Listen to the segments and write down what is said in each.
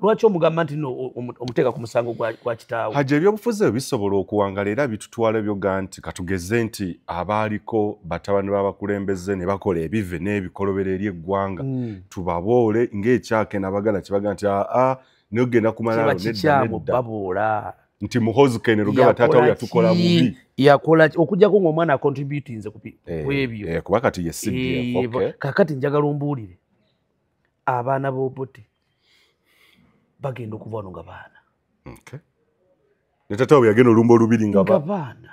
lwaki omugamba nti omuteeka ku musango gwa kitaawe haja ebyobufuzi bisobola okuwangala era bitutwala byoga nti katugeze nti abaaliko batabani b'abakulembeze ne bakola ebive n'ebikolobero eri eggwanga tubaboole ng'ekyake nabagala kibaga nti nogenda kumalaalo babuula nti muhozi kene rugaba taata we yatukola bubi yakola okujjako ng'omwana acontributinze ku ebyo kuba kati ye CDF kakati njagala ombuulire abaana b'Obote bagenda okuva wano nga baana ne taata we yagenda olumba olubiri nga baana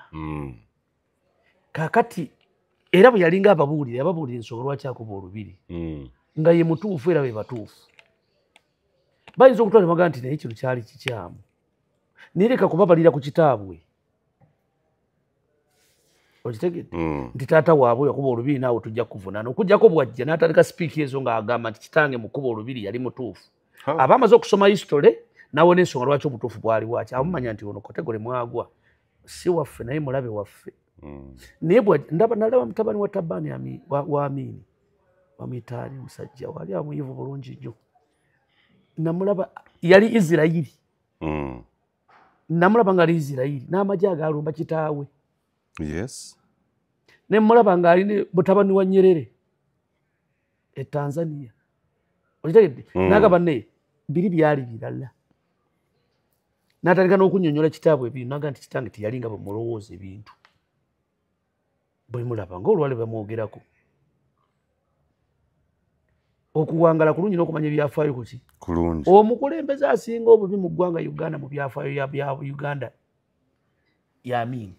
kakati era bwe yalinga ababuulira ensonga lwaki akuba olubiri nga ye mutuufu era be batuufu bayinza okutwala ne baga nti naye kino kyali kikyamu nireka kubabalira ku kitaabwe okitegedde nti taata waabwe yakuba olubiri naawe tujja kuvunaana okujjako bwajja n'atandika sipiiki ezo ng'agamba nti kitange mukuba olubiri yali mutuufu aba amaze okusoma history nawe n'ensonga lwaki obutuufu bwali bwaki amumanya nti ono kotegole mwagwa si waffe naye mulabe waffe naye nalaba mutabani wa Tabani wa Amini wamitaani omusajja wali amuyivu bulungi nnyo namulaba yali Isirayiri namulaba nga ali Isirayiri n'amagye agaalumba kitaawe ne mulaba ng'ali mutabani wa Nyerere e Tanzania okitegedde n'agamba naye biri byali birala n'atandika n'okunnyonnyola kitaabwe ebintu n'agamba nti kitange teyali nga bwemulowooza ebintu bwe mulaba ng'olwale bamwogerako okuwangala kulungi n'okumanya ebyafaayo kuki kulungi omukulembeze asinga obubi mu ggwanga Uganda mu byafaayo bya Uganda y'Amini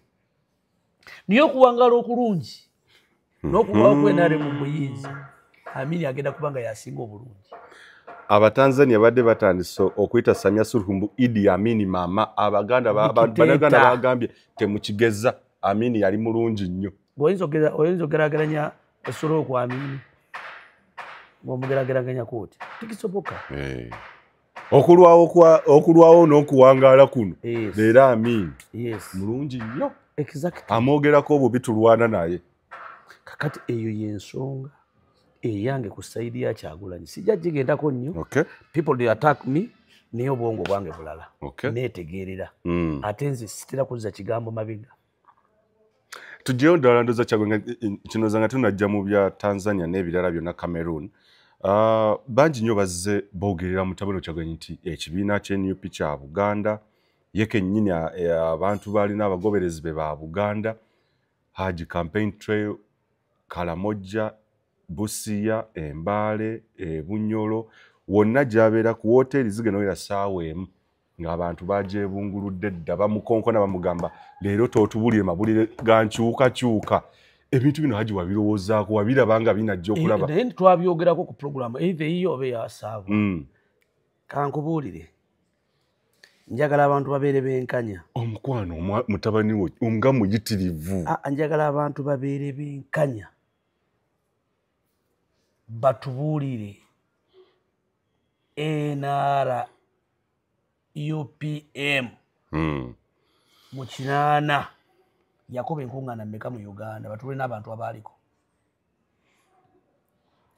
niye okuwangala okulungi n'okubawo kwenare mu buyinza Amini agenda kubanga yasinga obulungi Abatanzania badde batandise okuyita Samia Suluhu Idi Amini mama abaganda bagambye temukigeza Amini yali mulungi nnyo oyinza ogeraageranya Suluhu ku Amini ng'omugerageraganya kooti tikisoboka okulwawo n'okuwangaala kuno leero Amini mulungi nnyo amwogerako obubi tulwana naye kakati eyo y'ensonga eyange ku sayidi ya Kyagulanyi sijja gigendako nnyo people they attack me naye obwongo bwange bulala neetegeerera ate nze sitera kuzza kigambo mabega tujjeyo ddala ndoza Kyagulanyi kino zanga tunajja mu bya Tanzania n'ebirala byonna Cameroon bangi nnyo bazze boogerera mutabano Kyagulanyi nti ekibiina ky'NUP kya Buganda ye kennyini abantu balina abagoberezi be ba Buganda Haji Campaign Trail Kalamoja Busia Embale Bunyolo wonna gy'abeera ku woteeri zigenda wera ssaawa emu ng'abantu bagyebunguludde dda bamukonkona bamugamba leero tootubulire mabulire gankyukakyuka ebintu bino Haji wabirowoozaako wabiraba nga binajja okulaba naye twabyogerako ku puroguramu either yiyo oba eyasaaba kankubuulire njagala abantu babeere benkanya omukwano mutabani wo nga muyitirivu njagala abantu babeere benkanya batubuulire NRA UPM mu kinaana yakoba enkuŋŋaana mmeka mu Uganda batuule n'abantu abaaliko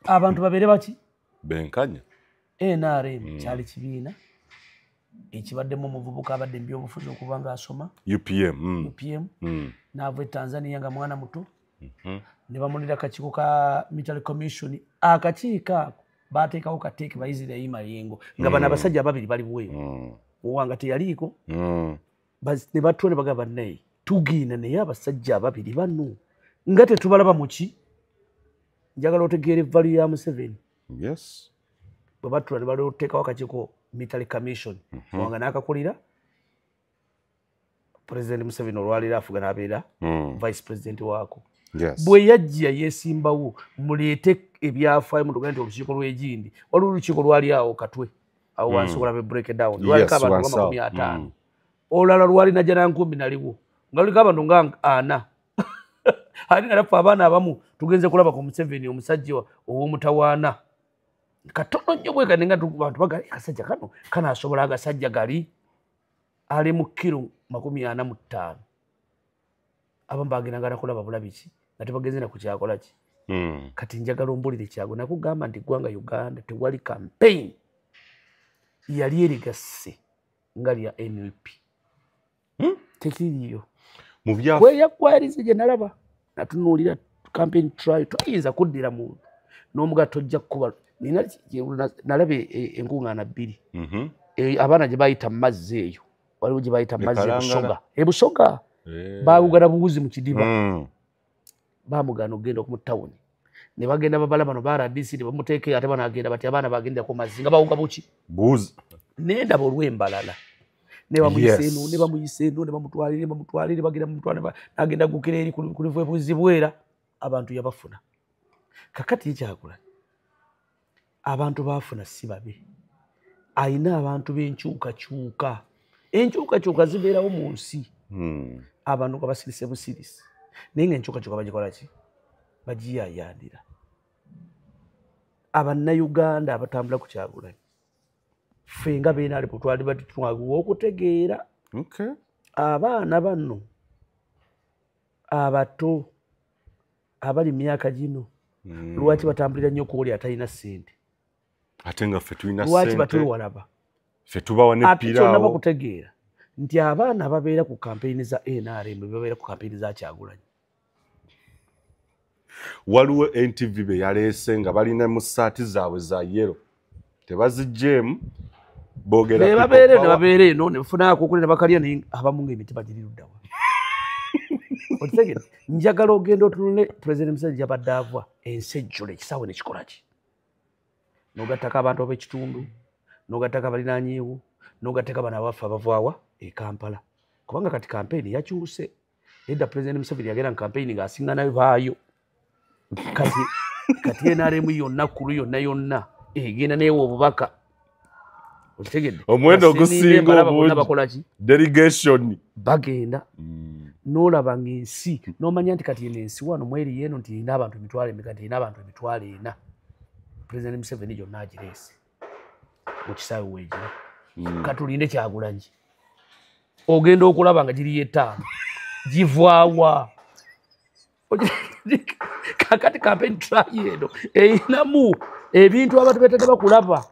abantu babeere baki benkanya NRM kyali kibiina ekibaddemu omuvubuka abadde mu byobufuzi okuba ng'asoma UPM n'ava e Tanzania nga mwana muto ne bamunira akakiiko ka Military Commission akakiiko ako baateekawo kateeke Bayisirayiri Mayengo nga bano abasajja ababiri bali bweru owanga teyaliiko ne batula ne bagamba naye tugenda naye abasajja ababiri bano nga tetubalaba muki njagala otegeera evvalu ya Museveni bwe batula ne baloteekawo akakiiko Military Commission wanga n'akakulira President Museveni olwaliro afuga n'abeera Vice President waako bwe yajja yeesimbawo muleete ebyafaayo mutuga nti olukiiko lw'egindi waliwo olukiiko lwali awo Katwe awo wansi olabe break down lwaliko abantu nga 50 olulala lwali najja nankumbi naliwo nga luliko abantu nga 4 ate nga naffe abaana abamu tugenze kulaba ku Museveni omusajja ow'omutawaana katono nnyo bwe kati nga bantu bagali akasajja kano kanaasobola agasajja gali ali mu kilo 45 abamu bagendanga nakulaba bulabiki nga tebagenze na ku kyakola ki kati njagala ombulire Kyago nakugamba nti ggwanga Uganda tewali campaign yali erigase nga lya NUP tekiriyo mu bya kweyakwariza gye nalaba natunuulira campaign trial toyinza kuddira muntu n'omuga tojja kukuba nalaba enkuŋŋaana bbiri abaana gye bayita mu mazzi eyo waliwo gye bayita mu mazzi ebusoga baawugana buwuzi mu kidiba baamugaana okugenda oku mu tawuni ne bagenda babala bano ba RDC ne bamuteekera ate banagenda bati abaana bagendera ku mazzi nga bawuga buki buuzi nendaba olw'embalala ne bamuyisa eno ne bamutwalire bagenda mumutwala nagenda gukira eri ku livubuzi bwera abantu yabafuna kakati yekyagula abantu baafuna si babe ayina abantu b'enkyukakyuka enkyukakyuka zibeerawo mu nsi abantu nga basirise busirisi naye nga enkyukakyuka bagikola ki bagiyayandira abannayuganda abatambula ku Kyagulanyi ffe nga beenalipo twali batitwaguwa okutegeera abaana banno abato abali myaka gino lwaki batambulira nnyo kuwoli atalina ssente ate nga ffe tulina lwaki batwewalaba ffe tubawa ne ppiraawo bakutegeera nti abaana babeera ku kampeyini za NRM babeera ku kampeyini za Kyagulanyi waliwo NTV be yaleese nga balina mu ssaati zaabwe za yero tebazigjeemu boogera ne babeera eno ne bafunaako okuli ne bakalya naye abamu ng'emitima giri luddawa okitegere njagala ogenda otunule Pulezidenti Museveni gy'abadde ava ensi ejjula ekisaawe ne kikola ki n'ogattako abantu ab'ekitundu n'ogattako abalinaanyeewo n'ogattako bano abaffe abavaawa e Kampala kubanga kati kampeyini yakyuse edda Pulezidenti Museveni yagenda mu kampeyini ng'asiŋŋanayo baayo kati NRM yonna kkulu yonna egenda neewa obubaka okitegedde omuwendo ogusinga obungi bakola ki delegation bagenda n'olaba ng'ensi n'omanya nti kati eno ensi wano mweri yeeno nti erina abantu emitwalo emeka nti erina abantu emitwalo ena Pulezidenti Museveni gyonna agireese mu kisaawe weegira katulinde Kyagulanyi ogenda okulaba nga giriyo ettaano givaawa kakati campaign trial eno erinamu ebintu abantu betataba kulaba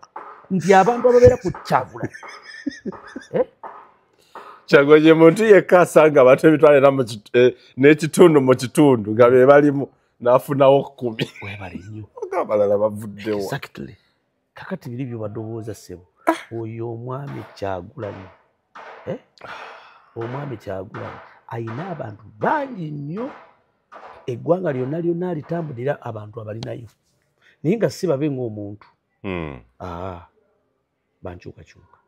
nti abantu ababeera ku Kyagulanyi Kyagulanyi muntu yekka asanga abantu emitwalo era n'ekitundu mu kitundu nga be balimu n'afunawo 10 webale nnyo abalala bavuddewo exactly kakati biri byobadowooza ssebo oyo omwami Kyagulanyi omwami Kyagulanyi ayina abantu bangi nnyo eggwanga lyonna alitambulira abantu abalinayo naye nga si babe ng'omuntu bankyukakyuka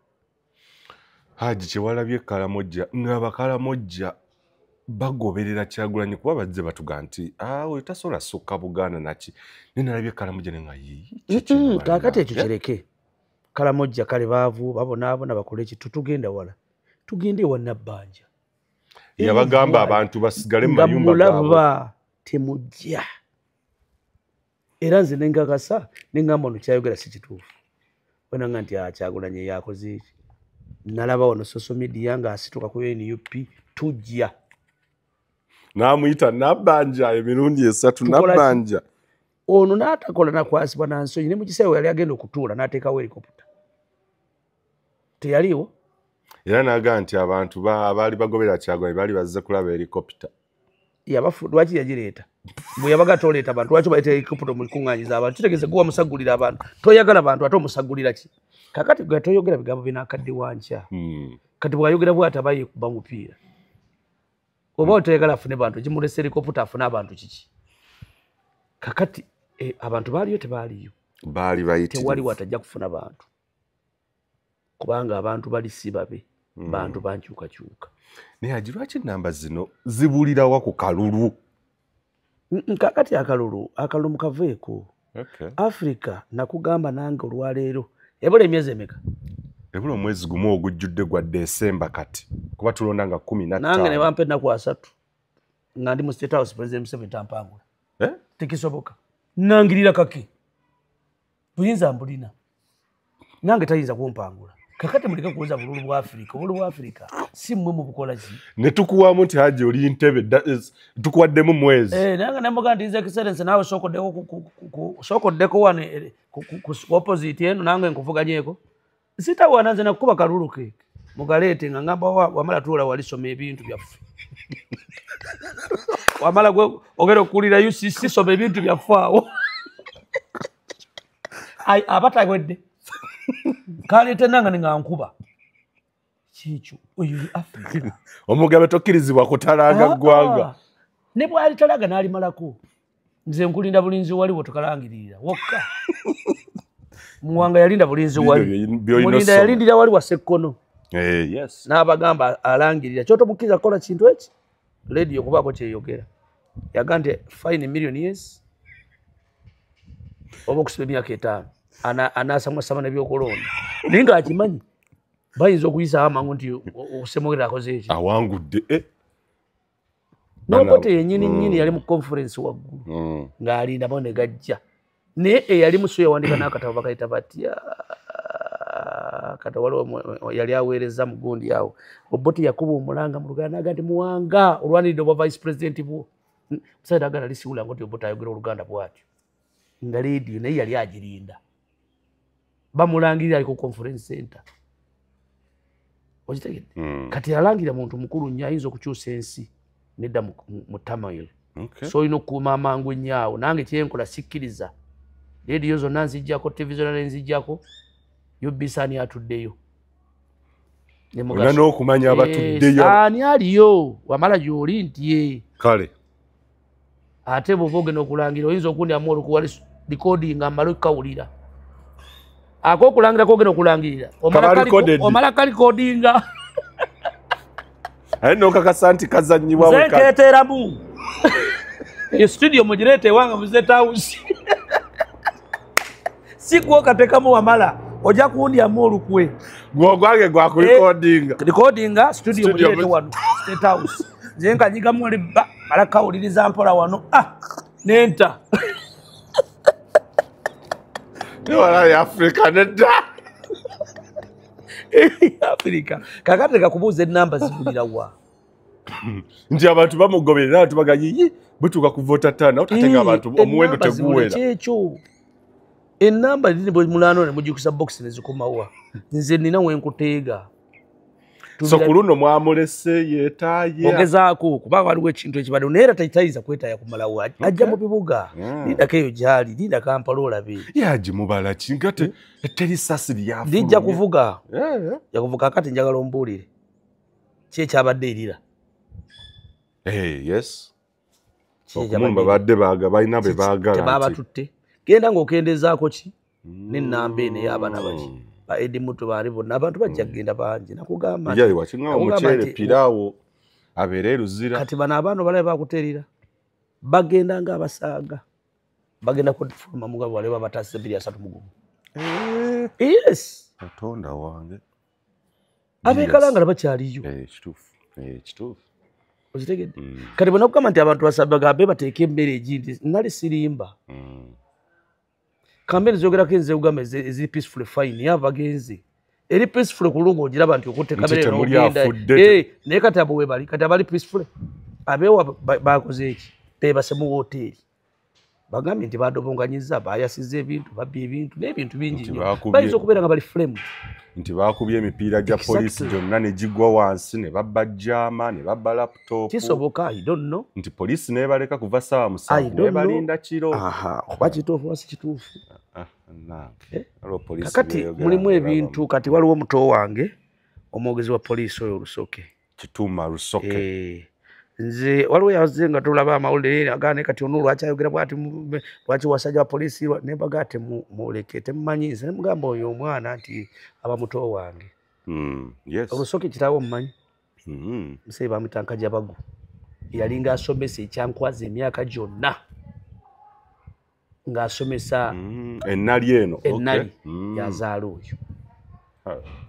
Haji Kyewalabye Kalamojja ng'Abakalamojja bagoberera Kyagulanyi kuba bazze batuga nti oyo tasobola sukka Buganda naki naye nalabye Kalamojja ne nga kaakati ekyo kireke Kalamojja kale baavu babonaabona bakole eki tutugenda wala tugende ewa Nabbanja yabagamba abantu basigale mu mayumba gaabwe temujja era nze nengakasa nengamba ono kyayogera si kituufu wenanga nti Kyagulanyi yakoze eki nalaba wano social media nga asituka ku NUP tujja n'amuyita Nabbanja emirundi 3 Nabbanja ono n'atakola nakwasibwa nansonyi ne mu kiseera yali agenda okutuula n'ateekawo helikopita teyaliwo era n'agamba nti abantu abaali bagoberera Kyagulanyi baali bazze kulaba helikopita lwaki yagireeta bwe yabaga toleeta abantu lwaki baita helikopita omukuŋŋaanyiza abantu kitegeeza gwe wamusagulira abantu toyagala abantu ate omusagulira ki kakati gwe toyogera bigambo binakadde wankya kati bwayogera bwati aba yekuba mupiira oba otoyagala afune bantu gimulesa helikopita afune abantu kiki kakati abantu baaliyo tebaaliyo baali bayitirivu tewali watajja kufuna bantu kubanga abantu bali si babe bantu bankyukakyuka naye Haji lwaki ennamba zino zibulirawa ku kalulu kakati akalulu mukaveeko Africa nakugamba nange olwaleero ebula emyezi emeka ebula omwezi gumu ogujjudde gwa December kati kuba tulonda nga 15 nange ne bampa ennaku 3 nga ndi mu State House President Museveni tampangula tekisoboka nangirira kake buyinza mbulina nange tayinza kumpangula kakati muleke kuwuza bululu bwa Africa obululu bwa Africa si mmwe mu bukola ki ne tukuwamu nti Haji oli Ntebe tukuwaddemu mwezi nange namuga nti His Excellency naawe sokoddeko wane ku opposite eno nange nkuvuganyeeko Sitawa nanze nakuba kalulu ke. Mugalete nga ngamba wamala tuola walisoma ebintu byaffe. Wamala gwe ogera okulira UCC soma ebintu byafaawo. Ai abata gwedde. Kalete nanga nga nkuba. Chicho oyo Africa. Omugabe tokkirizibwa kutalaga gwanga. Ne bwali talaga nali malako. Nze nkulinda bulinzi wali botukalangirira. Wokka. Muwanga yalinda bulinzi wali. Mulinda yalindira wali wasekono. Yes. N'abagamba alangirira. Kyoto mukiza kola kintu eki. Radio kubako kyeyogera. Yagante fine million years. Obokusibe myaka 5. Anasa mwasama byokolonda. Ninga akimanyi. Bayinza okuyisa amangu nti osemogera akoze eki. Awangudde. Nokote yenyini yali mu conference waggulu. Ng'alinda bone gajja. Ne eyali musuya wandika n'akatabo bakayita batya. Kata waliwo yali aweereza mugundi awo. Obote yakuba omulanga mu Luganda agati muwanga olwanirira obwa vice president bwo. Musaida agala lisiwula ngoti Obote ayogera Oluganda bwatyo. Nga radio naye yali agirinda. Bamulangirira ali ku conference center. Ojitegedde. Kati alangirira muntu mukulu nnyo ayinza okukyusa ensi nedda mu Tamil. So olina okukuuma amangu ennyo nange kyenkola sikkiriza. Radio zonna nzijjako, television nzijjako. UBC ani atuddeyo. Olina n'okumanya abatuddeyo. Ani aliyo wamala gy'oli nti kale. Ate bw'oba ogenda okulangira oyinza okundyamu olukuwa recording amala okukawulira. Ak'okulangira k'ogenda okulangirira. Omala kalikodinga. Aye n'okakasa nti kazannyibwa nze nkeeteeramu. Eyo studio mugireete ewanga mu State House. Si gw'okatekamu wamala. Oja kundyamu olukwe. Gwogwange gwa kulikodinga. Recordinga studio mugireete wano State House. Nze nkanyigamu oli mala kawuliriza mpola wano. Nenta. Wala ya Afrika nedda. Afrika. Kakati kakubuuza ennamba zigulira wa. Nti abantu bamugoberera abantu bagayiyi butuuka kuvota 5 otatenga abantu omuwendo teguwera. Kyekyo. Ennamba ziri bwe mulano ne mujikusa box ne zikumawa. Nze nina wenkuteega. So kuluno mwamulese yetaaye. Ogezaako kuba waliwo ekintu ekibadde neera tayitayiza kwetaaya kumalawo. Ajja mu bibuga. Lindako eyo gyali, linda Kampala olabe. Yaji mubala kingate eteri sasi lyafu. Lijja kuvuga. Yakuvuga kati njagala ombuulire. Ki ekyabadde erira? Yes. Okumumba badde baaga balina be baagala. Tebaba tutte. Genda ng'okendezaako ki? N'ennamba eno ey'abaana baki. Ba Edi Mutu baali bonna abantu bajja kugenda bangi nakugamba nti. Yali wakinga omuceere piraawo abeere luzira. Kati bano abaana balabe bakuteerera. Bagenda ng'abasaaga. Bagenda kufuluma mugabo wale babatase 2 mugumu. Yes. Katonda wange. Abeekalangala bakyaliyo. Kituufu. Okitegedde? Kati bonna kugamba nti abantu basabaga bateeke emmere egindi nali sirimba. Kambeni zogerako enze ugamba ezi peaceful fine yabagenzi. Eri peaceful kulungo ogiraba nti okutte kamera n'ogenda. Naye kati abo we bali kati abali peaceful. Abeewa bakoze eki? Beebase mu woteeri. Bagambye nti badobonganyiza bayasiza ebintu babbye ebintu n'ebintu bingi nnyo. Bayinza okubeera nga bali frame. Nti baakubye emipiira gya poliisi gyonna ne gigwa wansi ne babba jama ne babba laptop. Kisoboka I don't know. Nti poliisi neebaleka kuva ssaawa 7 neebalinda kiro. Kuba kituufu wasi kituufu. Kakati mulimu ebintu kati waliwo omuto wange omwogezi wa poliisi oyo Lusoke. Kituuma Lusoke. Nze waliwo yaze nga tulaba amawulire agaane kati ono lwaki ayogera bwati lwaki wasajja wa poliisi nembaga ate muleke temumanyi nze nemugamba oyo omwana nti aba muto wange. Olusoke kitaawo mumanyi. Musebe bamwita Nkajjabagu. Yalinga asomesa ekyankwaza emyaka gyonna. Ng'asomesa ennali eno. Ennali yazaala oyo.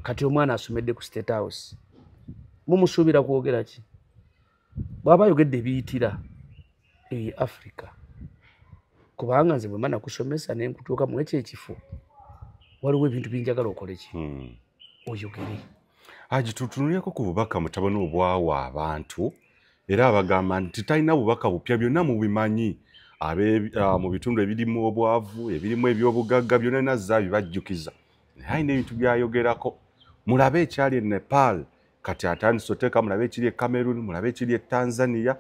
Kati omwana asomedde ku State House. Mumusuubira kwogera ki? Bw'aba ayogedde biyitira Africa. Kubanga nze bwe mba nakusomesa ne nkutuuka mu ekyo ekifo waliwo ebintu binjagala okole ki? Oyogere. Agitutunulyako ku bubaka mutabani obwawa abantu era abagamba nti talina bubaka bupya byonna mubimanyi. Mu bitundu ebirimu obwavu ebirimu ebyobugagga byonna nazza bibajjukiza Haine ebintu byayogerako. Mulabe ekyali Nepal, kati atandise oteeka mulabe ekiri Cameroon, mulabe ekiri Tanzania.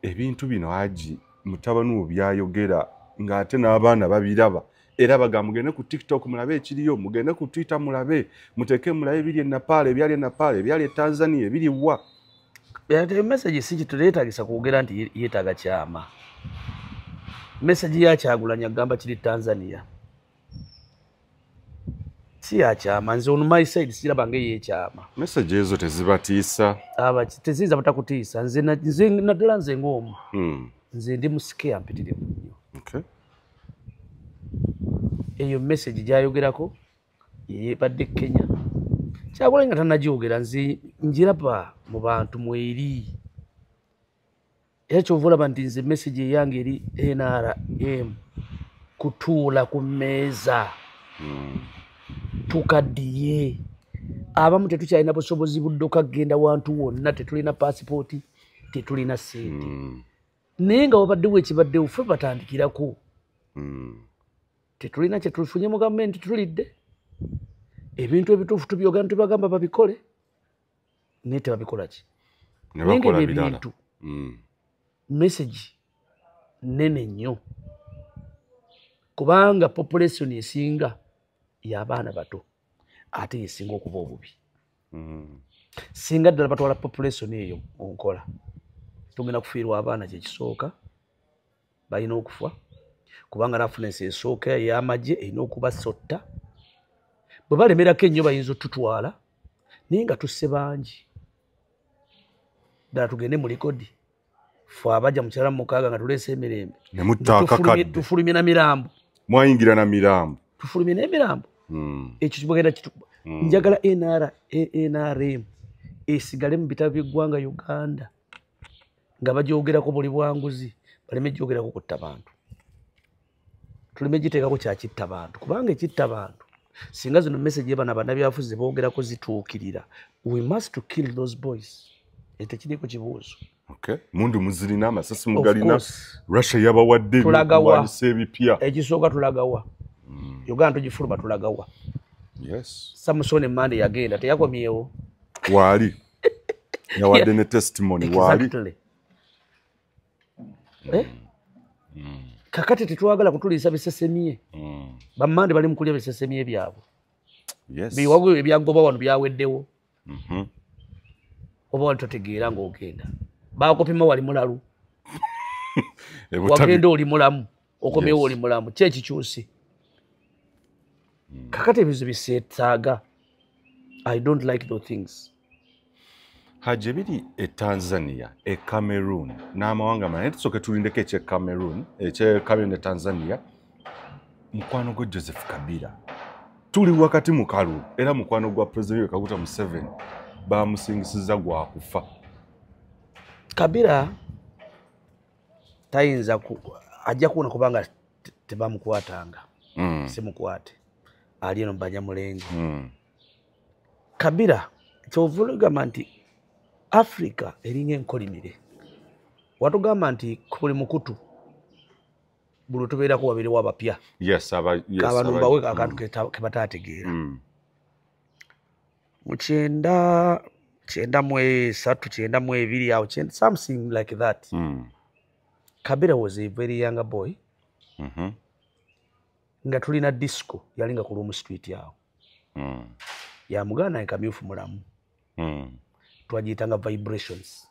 Ebintu bino Haji mutabani byayogera ng'ate n'abaana babiraba. Era bagamba mugende ku TikTok mulabe ekiriyo, mugende ku Twitter mulabe, muteeke mulabe ebiri Nepal, ebyali Tanzania, ebiri wa. Yate message si kituleetagisa kwogera nti yeetaaga kyama. Message ya Kyagulanyi agamba kiri Tanzania. Si ya kyama, nze on my side siraba yeekyama. Message ezo tezibatiisa. Teziza batakutiisa. Nze naddala nze ng'omu. Nze ndi musike ampitirivu nnyo. Okay. Eyo message gyayogerako yebadde Kenya. Kyagulanyi nga tannagyogera nze njiraba mu bantu mweri. Era kyova olaba nti nze message eyange eri NRM kutuula ku mmeeza. Tukaddiye. Abamu tetukyalina busobozi buddoka kgenda wantu wonna, tetulina passport, tetulina ssente. Naye nga wabaddewo ekibaddewo ffe batandikirako. Tetulina kye tufunye mu gavumenti tulidde. Ebintu ebituufu tubyogera tubagamba babikole. Naye tebabikola ki? Ne bakola birala. Message nene nnyo. Kubanga population esinga y'abaana bato ate yesinga okuba obubi. Singa ddala batwala population eyo onkola. Tugenda kufiirwa abaana kye kisooka. Balina okufa. Kubanga reference esooka y'amagye erina okubasotta. Bwe balemerako ennyo bayinza otutwala naye nga tusse bangi. Ddala tugende mu likodi. Ffe abajja mu kyala mukaaga nga tuleese emirembe. Ne mutta akakadde. Tufulumye na mirambo. Mwayingira na mirambo. Tufulumye n'emirambo. Ekyo kibagenda njagala NRM esigale mu bitabo by'eggwanga Uganda nga bagyogerako buli bwanguzi baleme gyogerako kutta bantu. Tuleme giteekako kyakitta bantu kubanga ekitta bantu singa zino message y'ebana bannabyafuzi boogerako zituukirira. We must to kill those boys. Tekiriko kibuuzo. Okay. Mundu muzirina amasasi mugalina. Russia yabawadde ebintu ebipya. Ekisooka tulagawa. Uganda tugifuluma tulagawa. Yes. Samson Mande yagenda teyakomyewo. Wali. Yawadde ne testimony wali. Kakati tetwagala kutuliisa bisesemye. Bammande bali mu kulya bisesemye byabwe. Yes. Biwago ebyagoba wano byaweddewo. Oba wali totegeera ng'ogenda. Baakopima wali mulalu. Wagenda oli mulamu. Okomyewo oli mulamu. Kye kikyusi. Kakati ebizu biseetaaga. I don't like those things. Haji ebiri Tanzania, Cameroon, n'amawanga manene tusooke tulindeko ekye Cameroon ne Tanzania. Mukwano gwa Joseph Kabila. Tuli wakati mu kalulu era mukwano gwa President Kaguta Museveni bamusingisiza gwa kufa. Kabila tayinza ajja kuwona kubanga tebamukwatanga. Simukwate. Ali eno Banyamulenge. Kabila kyovulugamba nti Africa eringa enkolimire. Watugamba nti buli mukutu buli tubeerako wabiri wabapya. Yes, abantu bawe akantu ke bataategeera. Mu kyenda mu 2 awo something like that. Kabila was a very young boy. Nga tulina disco yalinga ku Room Street yawo. Ya mugana enkamyufu mulamu. Twagiyitanga vibrations.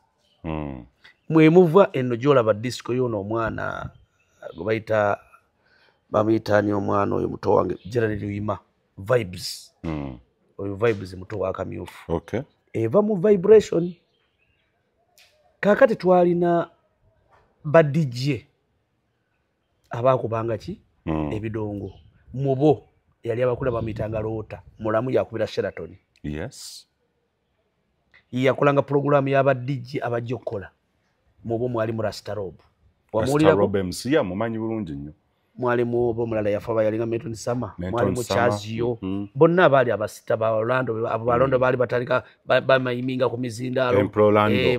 Mwemuva eno gyolaba disco yono omwana gwe bamuyita ani omwana oyo muto wange Gerald Luyima vibes. Oyo vibes muto wa kamyufu. Okay. Eva mu vibration. Kakati twalina ba DJ abakubanga ki ebidongo. Mubo yali abakula bamuyitanga Loota mulamu yakubira Sheraton. Yes. Yakolanga program y'aba DJ abajjokola. Mubo mwali mu Rastarob. Rastarob MC ya mumanyi bulungi nnyo. Mwali mu bo mulala yafa yalinga Meton Sama, mwali mu Chazio. Bonna bali abasita ba Orlando, abo Balondo bali batalika bamayiminga ku mizindalo.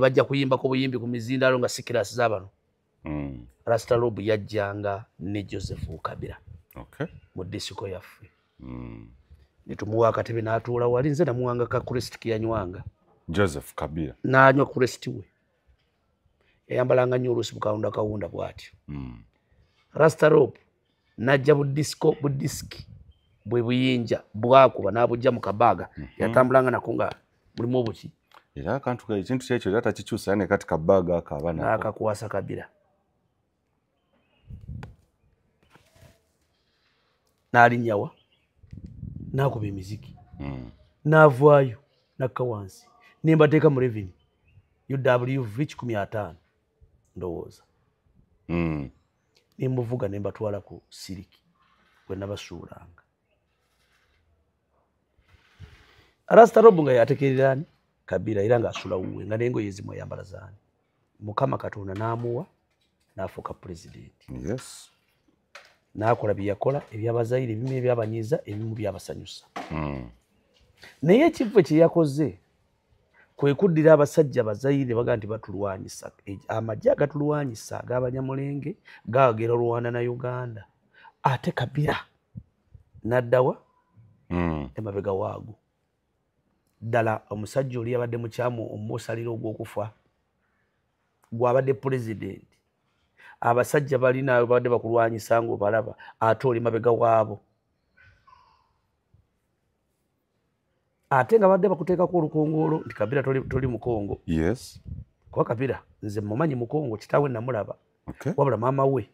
Bajja kuyimba ko buyimbi ku mizindalo nga Sikiras zabano. Rastarob yajjanga ne Joseph Kabila. Okay. Mu disco yaffe. ne tumuwa akatebe n'atuula wali nze namuwanga ka crest kiyanywanga Joseph Kabila n'anywa crest we yayambalanga nnyo oluusi kawunda bw'atyo Rasta Rope n'ajja budisiki bwe buyinja bwakuba n'abujja mu kabaaga yatambulanga nako nga mulimu obuki era akantu ekintu kyekyo era takikyusa ne kati kabaaga akaaba nako n'akakwasa Kabila n'alinnyawa n'akuba emiziki n'avaayo n'akka wansi nembateeka mu reveni UWV 15 ndowooza nemuvuga nembatwala ku siriki bwe nabasuulanga Rasta Rope nga yatekererani Kabila era ng'asula wuwe nga n'engoye ezimu ayambala zaani Mukama Katonda n'amuwa n'afuuka pulezidenti n'akola bye yakola eby'abazaire ebimu ebyabanyiiza ebimu byabasanyusa naye ekivve kye yakoze kwe kuddira abasajja abazaire baga nti batulwanyisa amagye agatulwanyisa ag'Abanyamulenge gaagera Rwanda na Uganda ate Kabila n'addawa emabega waago ddala omusajja oli yabadde mukyamu omusaliro ogw'okufa gw'abadde pulezidenti abasajja balina badde bakulwanyisa ng'obalaba ate oli mabega waabo ate nga badde bakuteekako olukongolo nti Kabila toli mukongo kuba Kabila nze mumanyi mukongo kitaawe namulaba wabula maama we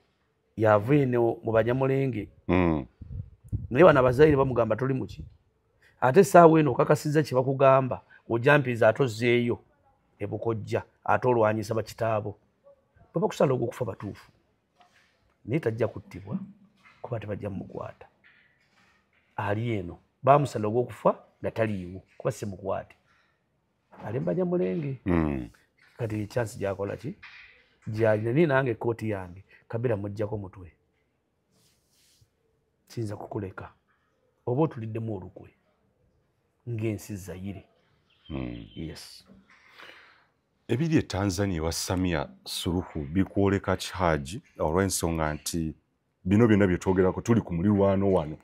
yava eno mu Banyamulenge naye bano abazaire bamugamba toli muki ate essaawa eno okakasizza kye bakugamba ojampiiza ate ozzeeyo ebukojja ate olwanyisa bakitaabo bwe bakusala ogw'okufa batuufu naye tajja kuttibwa kuba tebajja mumukwata ali eno baamusala ogw'okufa nga taliiwo kuba si mukwate ali mu Banyamulenge kati chance gyakola ki gyalina ni nange kooti yange Kabila mujjako mutwe kiyinza kukuleka oba otuliddemu olukwe ng'ensi Zaire ebiri e Tanzania wa Samia Suluhu bikwoleka kihaji olw'ensonga nti bino byonna bye twogerako tuli ku mulirwano wano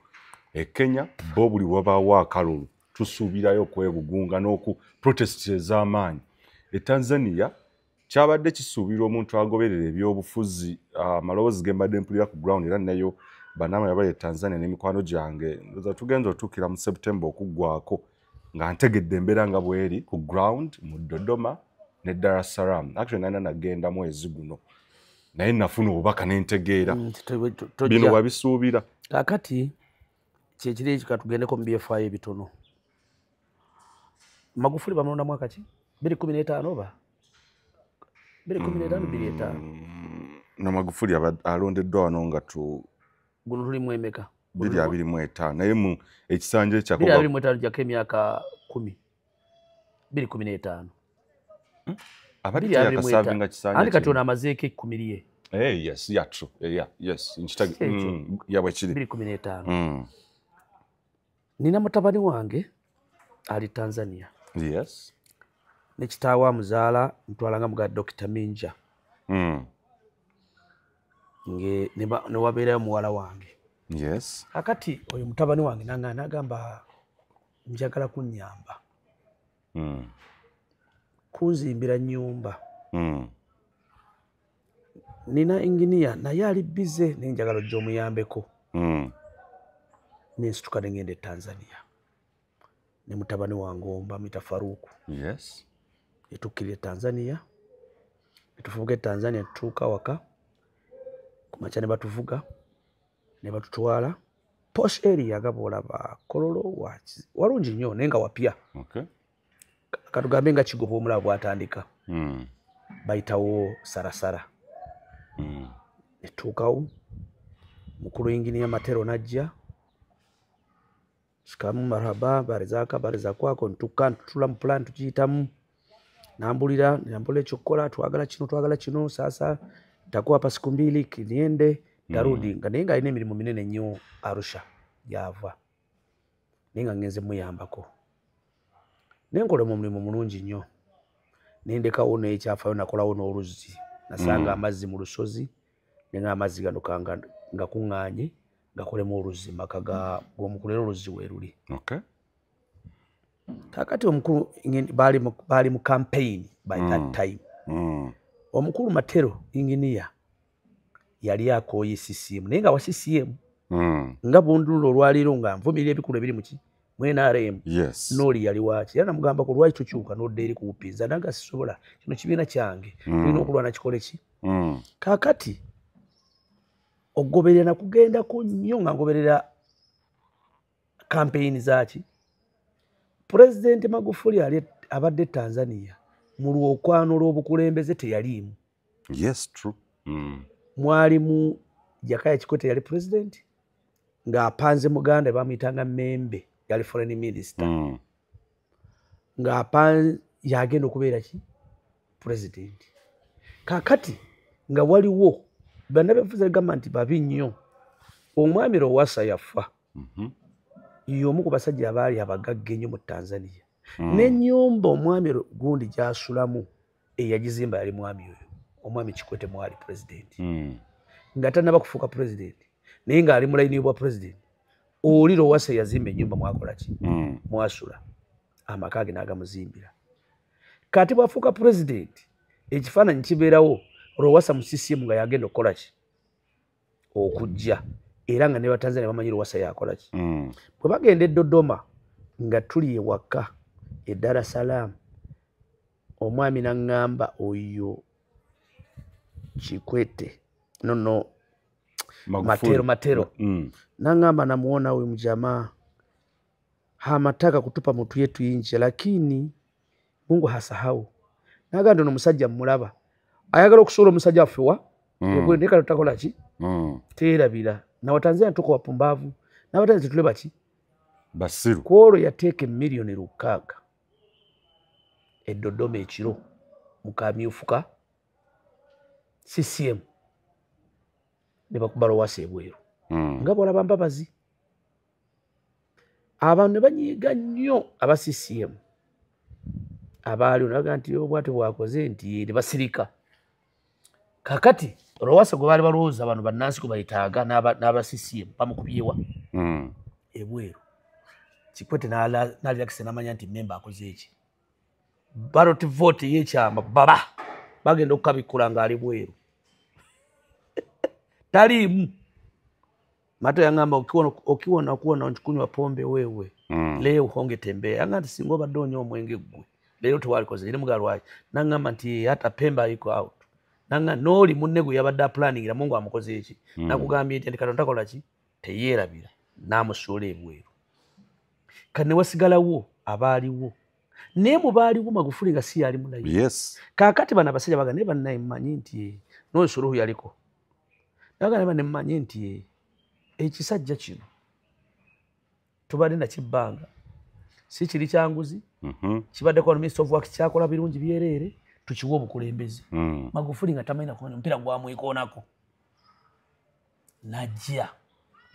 e Kenya bo buli wabaawo akalulu tusuubirayo okwegugunga n'oku protest ez'amaanyi e Tanzania kyabadde kisuubirwa omuntu agoberera ebyobufuzi amaloboozi ge mbadde mpulira ku ground era nayo bannama yabali e Tanzania n'emikwano gyange ndoza tugenza otuukira mu September okuggwako nga ntegedde embeera nga bweri ku ground mu Dodoma ne Dar es Salaam actually nina nagenda mwezi guno naye nafuna obubaka n'entegeera bino wabisuubira kakati kyekiri ekika tugendeko mu BFI ebitono Magufuli bamulonda mwaka ki 2015 oba 2015 na Magufuli alondeddwa wano nga guno tulimu emeka 2025 naye mu ekisanja ekya 2025 jako emyaka 10 2015 abali yakasavinga kisanja ali kati ona amazeeke 10 yes yeah true yes nchitagi yawe kiri 2015 nina mutabani wange ali Tanzania ne kitaawa muzaala ntwalanga muga Dr. Minja ne wabeerayo muwala wange kakati oyo mutabani wange nagamba njagala kunnyamba kunzimbira nnyumba nina engineer naye ali bize naye njagala ojja omuyambeko nensituka ne ngenda e Tanzania ne mutabani wange omba mita Faruku etukkira e Tanzania netuvuga e Tanzania tutuuka waka kumakya ne batuvuga ne batutwala posh area nga bw'olaba Kololo walungi nnyo naye nga wapya katugambe nga Kigoba omulaba bw'atandika bayitawo Sarasara netuukawo mukulu inginiya Matero najja shikamu marhaba bariza kwako ntutula mu plan tukiyitamu nambulira ekyokukola twagala kino sasa ntakuwa pa siku 2 niende tarudi nga naye nga alina emirimu minene nnyo Arusha gyava naye nga ngenze muyambako naye nkolemu omulimu mulungi nnyo nendekawo n'ekyafayo nakolawo n'oluzzi nasanga amazzi mu lusozi naye nga amazzi gano nga kuŋŋaanye gakolemu oluzi makaga omukulero oluzi weruli. Okay. Kakati omukulu bali mu campaign by that time. Omukulu Matero engineer yali akoye CCM naye nga wa CCM nga bundululo olwaliro nga nvumirira ebikulu ebiri muki mwena RM. Yes. Noli yali wachi yana mugamba ko lwaki tukyuka n'odde eri kuwupinza nanga sisobola kino kibiina kyange tulina okulwana kikole ki. Kakati ogoberera na kugenda ku nnyo nga ngoberera campaign zaki President Magufuli ali abadde Tanzania mu lwokwano lw'obukulembeze teyalimu. Yes, true. Mwalimu Jakaya Kikwete yali president nga apanze Muganda bamuyitanga Membe yali foreign minister. Nga apanze yagenda okubeera ki president. Kakati nga waliwo banabefuza government babi nnyo. Omwami Lowassa yafa. Y'omu ku basajja abaali abagagga ennyo mu Tanzania. N'ennyumba omwami gundi gy'asulamu eyagizimba yali mwami oyo. Omwami Kikwete mwali president. Nga tannaba kufuuka president. Naye ng'ali mu layini bwa president. Oli Lowassa yazimba ennyumba mwakola ki? Mwasula. Amaka ge n'agamuzimbira. Kati bwafuuka president, ekifaananyi kibeerawo Lowassa mu CCM nga yagenda okukola ki? Okujja. Era nga ne Batanzania bamanyi Lowassa yakola ki? Bwe bagenda e Dodoma nga tuli ewaka e Dar es Salaam, omwami n'aŋŋamba oyo Kikwete Matero n'aŋŋamba namuona we mjamaa hamataka kutupa mtu yetu inje lakini Mungu hasahau. Nagamba no musajja mulaba ayagala okusobola omusajja afewa ebwe ndeka tutakola ki? Terabira na Watanzania tuko wapumbavu na Watanzania tuleba ki? Basiru kwolo yateeke milioni 600 e Dodoma ekiro mukamyufuka CCM ne bakuba Lowassa ebweru. Nga bwolaba Mbabazi abantu ne banyiiga nnyo aba CCM abaali onaga nti obwate bwakoze nti ne basirika. Kakati Lowassa gwe baali balowooza abantu bannansi kwe bayitaaga n'aba CCM bamukubyewa ebweru. Kikwete n'aliragisa n'amanya nti memba akoze eki. Ballot vote y'ekyama baba bagenda okukabikula ng'ali bweru. Taliimu. Mato yangamba ukiona kunywa pombe wewe. Leo honge tembea. Yanga nti singa obadde onywa omwenge gwe. Leo tewalikoze eri mugalo waki. Nangamba nti hata Pemba iko out. Nanga noli munne gwe yabadde planning Mungu amukoze eki. Nakugambye nti Katonda takola ki? Teyeerabira. N'amusuula ebweru. Kane wasigalawo abaaliwo. Naye mu baaliwo Magufuli nga si yali mulayi. Yes. Kakati bana basajja bagane bannaye mmanyi nti no Suluhu yaliko. Nagane bane mmanyi nti ekisajja kino tubadde na kibbanga si kiri kyanguzi. Kibadde kwa Minister of Works kyakola birungi byerere tukiwa obukulembeze. Magufuli nga tamanyi nakona mpira gwamwikoonako. Najja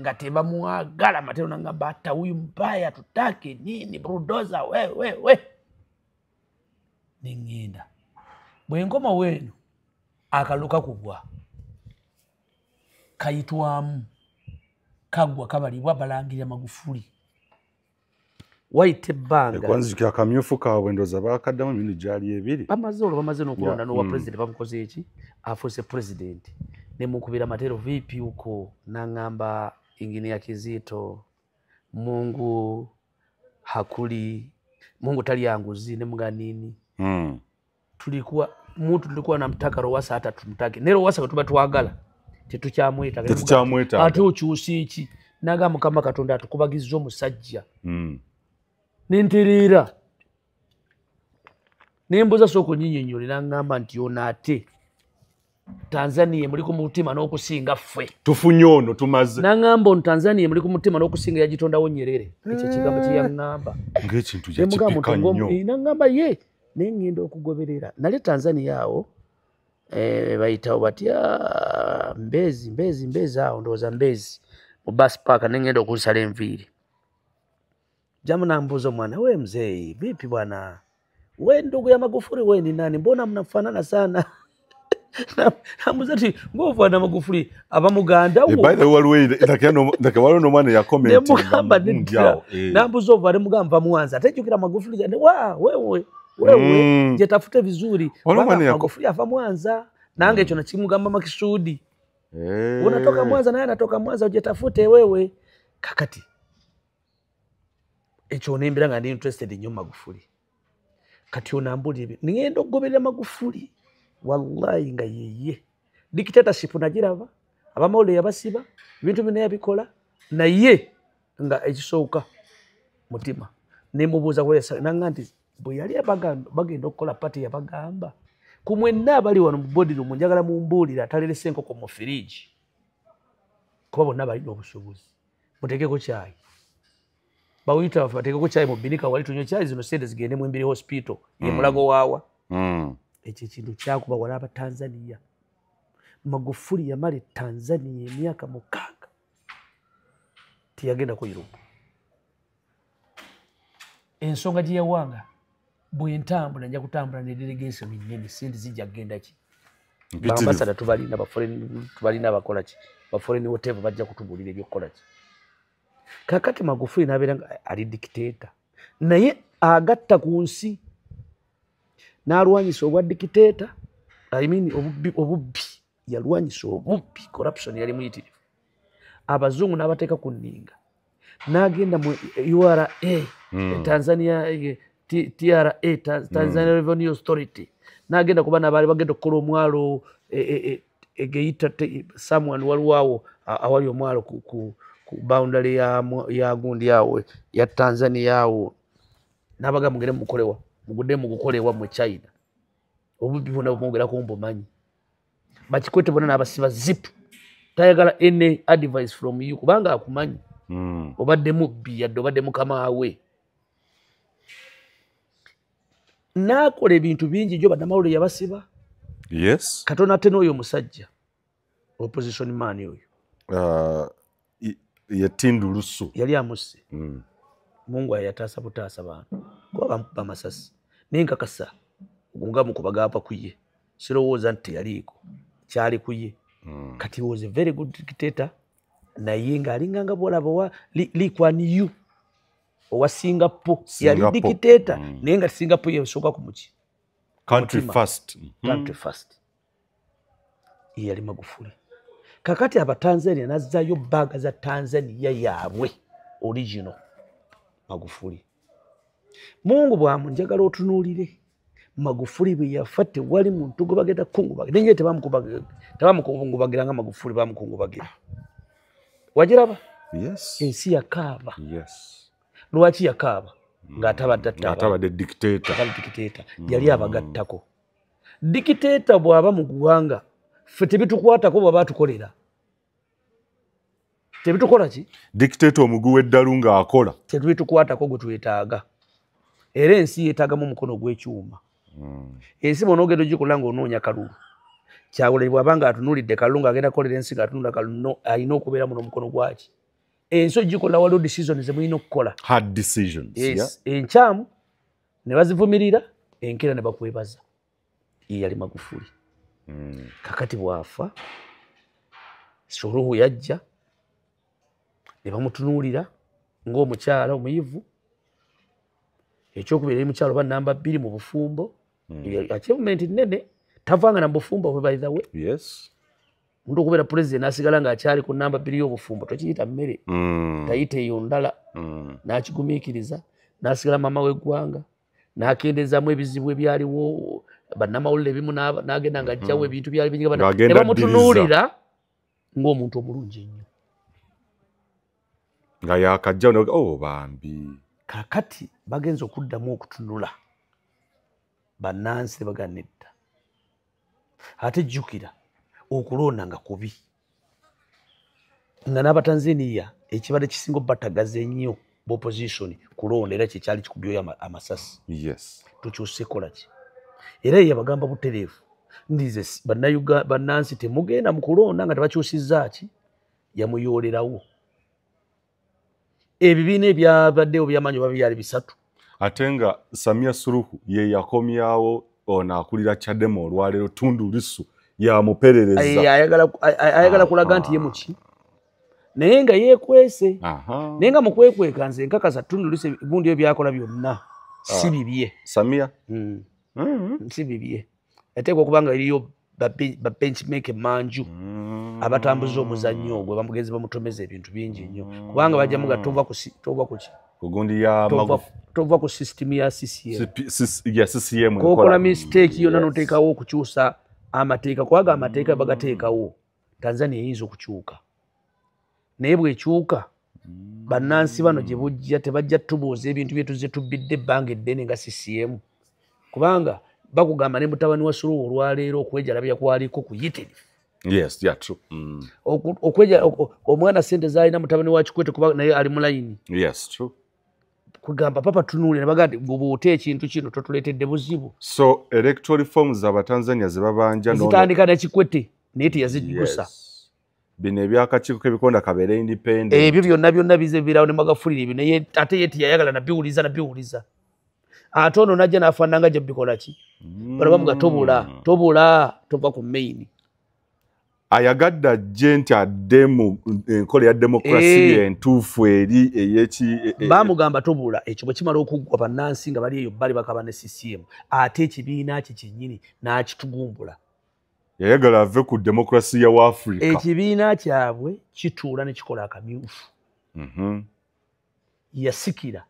nga tebamwagala Matero nangamba hata huyu mbaya tutake nini bulldozer we ningenda bwe ngoma wenu akaluka kugwa kayitwamu kagwa kabalibwa balangirira Magufuli waite banga kwanza kya kamyufu kaabwe ndoza bakaddamu mini jali ebiri bamaze nokulonda no wa president bamukoze eki afuse president ne mukubira Matero vipi huko nangamba Engineer Kizito Mungu hakuli Mungu tali yanguzi ne mga nini tulikuwa namtaka Lowassa hata tumtake ne Lowassa katuba tuwagala tetukyamweta ate okyusi iki naga Mukama Katonda atukubagiza omusajja nenterera nembuza soko nyinyi nangamba nti onate Tanzania muri ku mutima n'okusinga ffe tufunyono tumaze nangamba Tanzania muri ku mutima n'okusinga yagitondawo Nyerere ekyo kigambo kyangamba ng'ekintu kyakipika nnyo nangamba ye nengenda okugoberera nale Tanzania awo bayitawo batya Mbezi awo ndoza Mbezi mu bus park nengenda okusala enviiri jamu nambuza omwana we mzee vipi bwana we ndugu ya Magufuli we ni nani mbona mnafanana sana namuzati ng'ovaana Magufuli aba Muganda wo. By the way, waliwo n'omwana yakomenti nemugamba neddira nambuza ovaane mugamba Mwanza atejjukira Magufuli gande wewe je tafute vizuri Magufuli ava Mwanza nange ekyo nakimugamba Makisudi. Unatoka Mwanza naye anatoka Mwanza uje tafute wewe. Kakati ekyo nembera nga ndi interested nnyo Magufuli. Kati onambulire ngenda okugoberera Magufuli wallahi nga yeye dictatorship nagiraba abamawulire yabasiba ebintu bino yabikola naye nga ekisooka mutima nemubuuza nanga nti bwe yali bagenda okukola pati yabagamba ku mwenna abali wano mu boardroom njagala mumbuulira atalelese enkoko mu firiji kuba bonna balina obusobozi muteekeko kyayi bawuyita bateekeko kyayi mu binika wali tunywe kyayi zino sente zigende mu Embiri hospital ye mulago waawa. Ekyo ekintu kyakuba wala Abatanzania. Magufuli yamala Tanzania emyaka 6 tiyagenda ku Europe. Ensonga gye yawanga bwe ntambula nja kutambula ne delegation nnene sente zijja kugenda ki. Ambassador tubalina ba foreign tubalina abakola ki ba foreign whatever bajja kutubulira ebyokola ki. Kakati Magufuli nabeera ali dictator naye agatta ku nsi n'alwanyisa obwa dictator obubbi yalwanyisa obubbi corruption yali muyitirivu abazungu n'abateeka ku nninga n'agenda mu URA Tanzania TRA Tanzania Revenue Authority n'agenda kuba n'abaali bagenda okukola omwalo Geita someone waliwo awali omwalo ku boundary ya gundi awo ya Tanzania awo n'abaga mugere mukolewa mugudde mu kukolewa mu China obubbi bonna bumwogera ko mbumanyi Bakikwete bonna n'abasiba zip tayagala any advice from you kubanga akumanyi obadde mubbi yadde obadde mukama we n'akola ebintu bingi gyo bannamawulire yabasiba. Yes. Katona ate n'oyo omusajja opposition man oyo Yatindu Lusu yali amusse Mungu ayataasa butaasa bantu kuba bamasasi nenkakasa nga mukubaga apa kuye sirowooza nti yaliiko kyali kuye kati was a very good dictator naye ng'alinganga bwolaba wa Lee Kuan Yew owa Singapore yali dictator naye nga Singapore yesooka ku muki country first yali Magufuli. Kakati Abatanzania nazzayo baaga za Tanzania yaabwe original Magufuli. Mungu bwamu njagala otunuulire Magufuli bwe yafa tewali muntu gwe bagenda kungubagira naye tebamukungubagira nga Magufuli bamukungubagira. Wagiraba? Yes. Ensi yakaaba. Yes. Lwaki yakaaba? Ng'atabadde dictator. Yali abagattako. Dictator bw'aba mu ggwanga ffe tebitukwatako bw'aba atukolera. Tebitukola ki? Dictator omugu w'eddalu ng'akola. Tebitukwatako gwe twetaaga. Era ensi yeetaagamu omukono gw'ekyuma. Ensi bw'onoogenda ogikola ng'onoonya kalulu. Kyagula bw'aba ng'atunuulidde kalulu ng'agenda kukolera ensi ng'atunula kalulu alina okubeera muno omukono gwaki. Ensi ogikola waliwo decisions ze mulina okukola. Hard decisions. Yes. Enkyamu ne bazivumirira enkera ne bakwebaza. Yali Magufuli. Kakati bwafa Suluhu yajja ne bamutunuulira ng'omukyala omuyivu ekyokubiri mukyalo ba namba 2 mu bufumbo achievement nnene tavanga na bufumbo bwe by the way. Yes. Muntu okubeera president asigala ng'akyali ku namba 2 y'obufumbo tokiyita mmere tayite eyo ndala n'akigumiikiriza n'asigala mama w'eggwanga n'akendezaamu ebizibu ebyaliwo bannamawulire ebimu n'agenda ng'ajjawo ebintu byali bingi ne bamutunuulira ng'omuntu omulungi ennyo nga yakajja bambi. Kakati bagenza okuddamu okutunula bannansi baganedda ate jjukira okulonda nga kubi nga n'Abatanzania ekibadde kisinga obatagaza ennyo opposition kulonda era kyekyali kikubyoyo amasasi. Yes. Tukyuse kola ki era yabagamba butereevu ndize bannansi temugenda mu kulonda nga tebakyusizza ki yamuyoolerawo ebibiina ebyabaddewo by'amaanyi oba byali 3. Ate nga Samia Suluhu ye yakomyawo ono akulira Chadema olwaleero Tundu Lissu ya muperereza ayagala kulaga nti ye muki naye nga yeekwese naye nga mukwekweka nze nkakasa tunulise gundi ebyo byakola byonna si bibye Samia si bibye yateekwa okuba nga eriyo babenchmark manju abatambuza omuzannyo ogwo bamugenzi bamutomeza ebintu bingi nnyo kubanga bajjamu nga tova ku system ya CCM kokola mistake yonna noteekawo okukyusa amateeka kubaga amateeka bagateekawo Tanzania eyinza okukyuka naye bwekyuka bannansi bano gye bujja tebajja tubuuza ebintu bye tuzze tubbidde ebbanga eddene nga CCM kubanga bakugamba ne mutabani wa Suluhu olwaleero okwejalabya kwaliko kuyitirivu omwana sente zaalina mutabani wa Kikwete kuba naye ali mu layini kugamba papa tunuule ne bagamba bw'ote ekintu kino totuleetedde buzibu so electoral reforms abatanzania ze babanja zitandika na Kikwete naye teyazijjusa bino ebyakakiiko k'ebikonda kabeere independent ebyo byonna bize birawo ne magafulira ebyo naye ate ye teyayagala nabiwuliza ate ono najja n'afaanana nga gye bikola ki bano bamuga tobula tova ku main ayagadde ajje nti addemu enkola ya demokrasiya entuufu eri eyeki bamugamba tobula ekyo bwe kimala okuggwa bannansi nga bali eyo bali bakaba ne CCM ate ekibiina kye kyennyini n'akitugumbula yayagala ave ku demokrasiya wa Africa ekibiina kyabwe kituula ne kikola akamyufu yasikira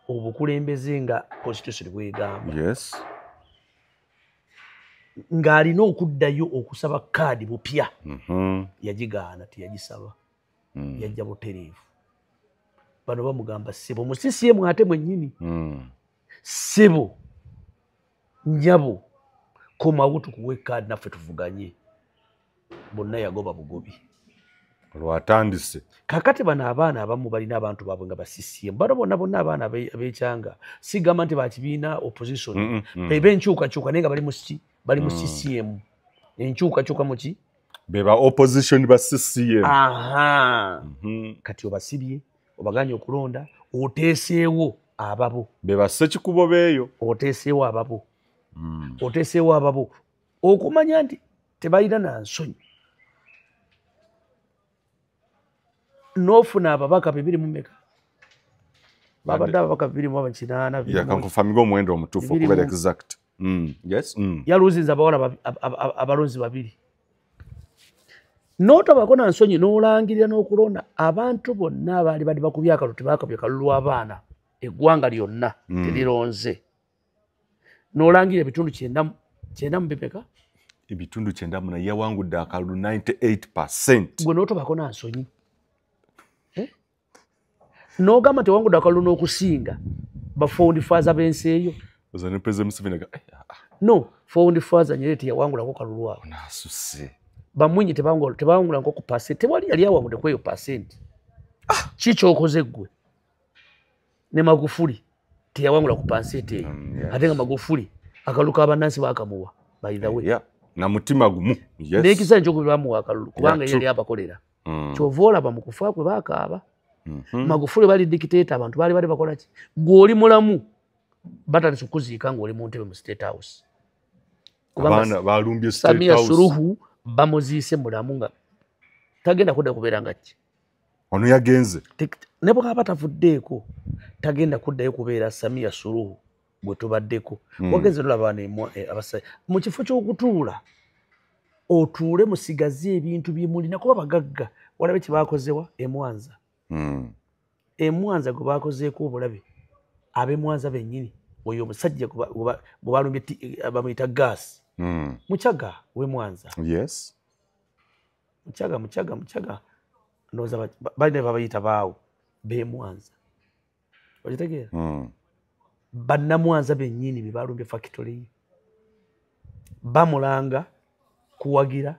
obukulembeze nga constitution bwegamba ng'alina okuddayo okusaba kaadi bupya yagigaana teyagisaba yajja butereevu bano bamugamba ssebo mu CCM ate mwennyini ssebo njabo komawo tukuwe kaadi naffe tuvuganye bonna yagoba bugobi lwatandise kakati bano abaana abamu balina abantu baabwe nga ba CCM bano bonna abaana abekyanga sigamba nti bakibiina opposition bebe enkyukakyuka naye nga bali mu CCM enkyukakyuka muki beba opposition ba CCM kati obasibye obaganye okulonda oteeseewo ababo beba ssekikubo beeyo oteeseewo ababo okumanya nti tebalina na nsonyi n'ofuna ababaka 200 babadde ababaka 208 yakankufaminga omuwendo omutuufu okubeera exact yaluuzinza abawala abalonzi 2 n'otabako na nsonyi n'olangirira n'okulonda abantu bonna abaali bali bakubye akalulu tebakabye kalulu abaana eggwanga lyonna terironze n'olangirira ebitundu 9 mu bipeka ebitundu 9 yawangudde akalulu 98%. Gwe n'otabako na nsonyi n'ogamba tewangudde akalulu n'okusinga bafondi faza b'ensi eyo no fondi faza Nyerere teyawangulako kalulu ako bamwinyi tebawangula nko ku percent tewali yali awangudde kweyo percent kikyokoze ggwe ne Magufuli teyawangula ku percent eyo ate nga Magufuli akalulu k'abannansi bakamuwa by the way na mutima gumu n'ekisa ekyokubi bamuwa akalulu kubanga yali abakolera kyova olaba mu kufa kwe bakaaba Magufuli bali dictator abantu bali bakola ki gw'oli mulamu batandise okuziika ng'oli mu ntebe mu State House kubanga balumbye Samia Suluhu bamuziise mulamu nga tagenda kudda kubeera nga ki ono yagenze ne bw'aba tavuddeeko tagenda kuddayo kubeera Samia Suluhu bwe tubaddeko wagenze nolaba abasajja mu kifo ky'okutuula otuule musigaze ebintu bye mulina kuba bagagga walabe kye baakozewa Mwanza Mwanza gwe baakozeeko obulabe ab'Mwanza bennyini oyo omusajja gwe balumbye bamuyita gaasi Muchaga we Mwanza Muchaga ndowooza balina babayita baawo be Mwanza okitegeera bannamwanza bennyini be balumbye factory bamulanga kuwagira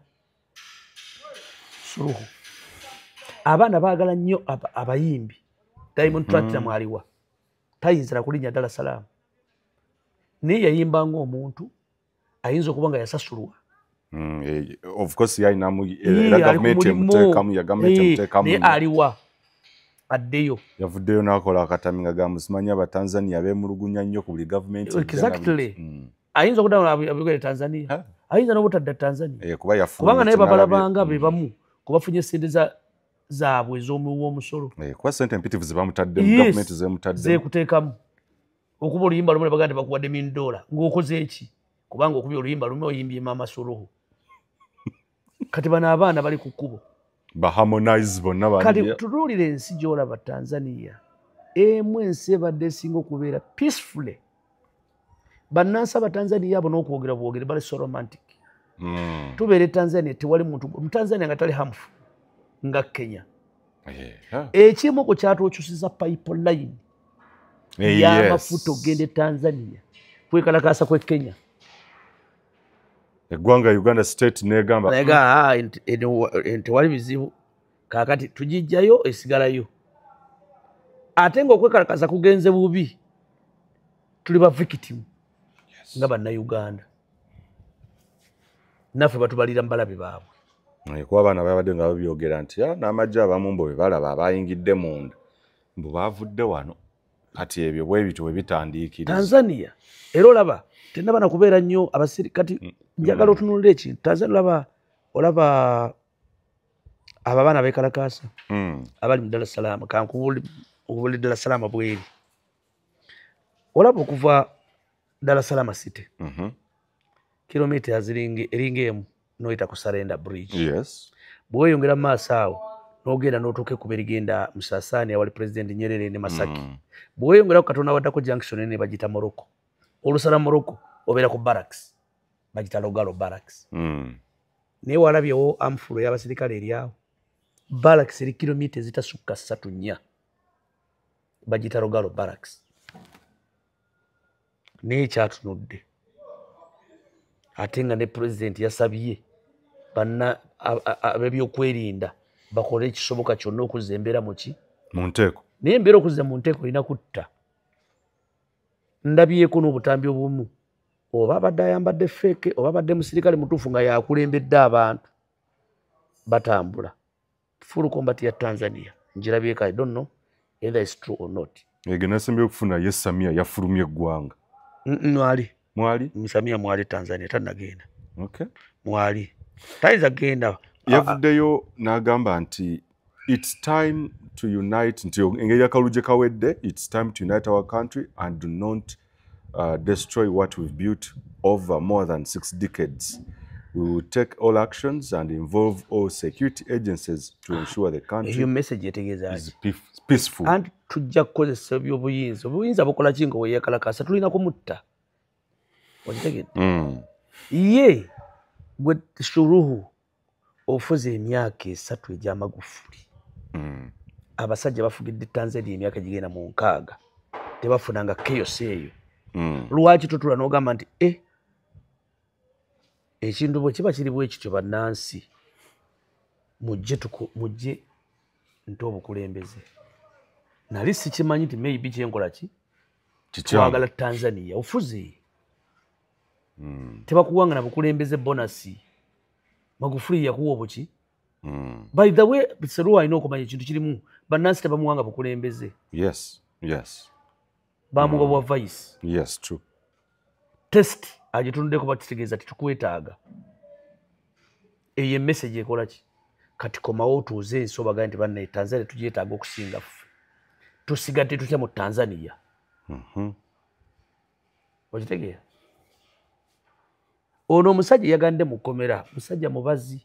Suluhu abaana baagala nnyo abayimbi Diamond Platinum aliwa tayinza kulinnya Dar es Salaam naye yayimba ng'omuntu ayinza okuba nga yasasulwa of course era gavumenti emuteekamu naye aliwa addeyo yavuddeyo n'akola akatami nga gamusimanyi abatanzania beemulugunya nnyo ku buli gavumenti exactly ayinza okudda abigere Tanzania ayinza n'obutadda Tanzania kubanga naye babalabanga be bamu kubafunye ssente zaabwe ez'omuwoomusolo kuba ssente empitivu zebamutaddemu gavumenti zemutaddemu zeekuteekamu okuba oluyimba lumu ne bagamba nti bakuwadde $1,000,000 ng'okoze eki kubanga okubye oluyimba lumu oyimbye Maama Suluhu kati bano abaana bali ku kkubo baharmonize bonna kati tutuulire ensi gy'olaba Tanzania emu ensi ebadde esinga okubeera peacefully bannansi abatanzania abo n'okwogera bwogere bali so romantic tubeere Tanzania tewali muntu Mutanzania nga tali harmful nga Kenya ekimu ku kyatuukyusiza pipeline y'amafuta ogende Tanzania kwekalakaasa kwe Kenya eggwanga Uganda state negamba nti wali bizibu kaakati tugijjayo esigalayo ate ng'okwekalakaasa kugenze bubi tuli ba victim nga bannayuganda naffe batubalira mu balabe baabwe kuba abaana babadde nga babyogera nti n'amagye abamu mbu bwe balaba abayingidde munda mbu baavudde wano kati ebyo bwe bityo bwe bitandiikiriza Tanzania era olaba tenaba na kubeera nnyo abasirikati njagala otunuulira ekintu Tanzania olaba abo abaana beekalakaasa abali mu Dar es Salaam kankubulire Dar es Salaam bweri olaba okuva Dar es Salaam city kilomita eringa emu noyita ku Sarenda bridge bweyongera mu maaso awo n'ogenda n'otuuka ku berigenda Musasani awali President Nyerere ne Masaki bweyongera ku Katonda waddako junction ne bagita Morocco olusala Morocco obeera ku barracks bagita Logalo barracks naye walabyewo amfulo y'abasirikale eri awo barracks eri kilomita ezitasukka 3-4 bagita Logalo barracks naye ekyatunudde ate nga ne President yasabye ab'ebyokwerinda bakole ekisoboka kyonna okuzza embeera mu nteeko naye embeera okuzza mu nteeko erina kutta ndabyeko n'obutambi obumu oba abadde ayambadde feeke oba abadde musirikale mutuufu nga yakulembedde abantu batambula full combat ya Tanzania njirabyeko I don't know either is true or not egenasembye okufuna ye Samia yafulumye eggwanga mwali Samia mwali Tanzania tannagenda mwali tayinza genda yavuddeyo n'agamba nti it's time to unite nti engeri akalulu kawedde it's time to unite our country and do not destroy what we've built over more than 6 decades. We will take all actions and involve all security agencies to ensure the country is peaceful. And tujja kukozesa obuyinza bukola kingo weyekalakasa tulina kumutta ye gwe Suluhu ofuze emyaka 3 egy'Amagufuli abasajja bafugidde Tanzania emyaka gigenda mu 6 tebafunanga chaos eyo lwaki tutula n'ogamba nti ekintu bwe kiba kiri bwe kityo bannansi mujje nti obukulembeze nali sikimanyi nti maybe kyenkola twagala Tanzania ofuze tebakuwanga na bukulembeze bonasi Magufuli yakuwa obuki by the way Suluhu alina okumanya ekintu kirimu bannansi tebamuwanga bukulembeze bamuwa bwa vice true test agitunudeko batitegeeza titukwetaaga eyo message ekola ki kati komawo tuuze ensobaga nti banne Tanzania tugyetaaga okusinga ffe tusigadde tutya mu Tanzania okitegeera ono omusajja yagande mukomera musajja mubazi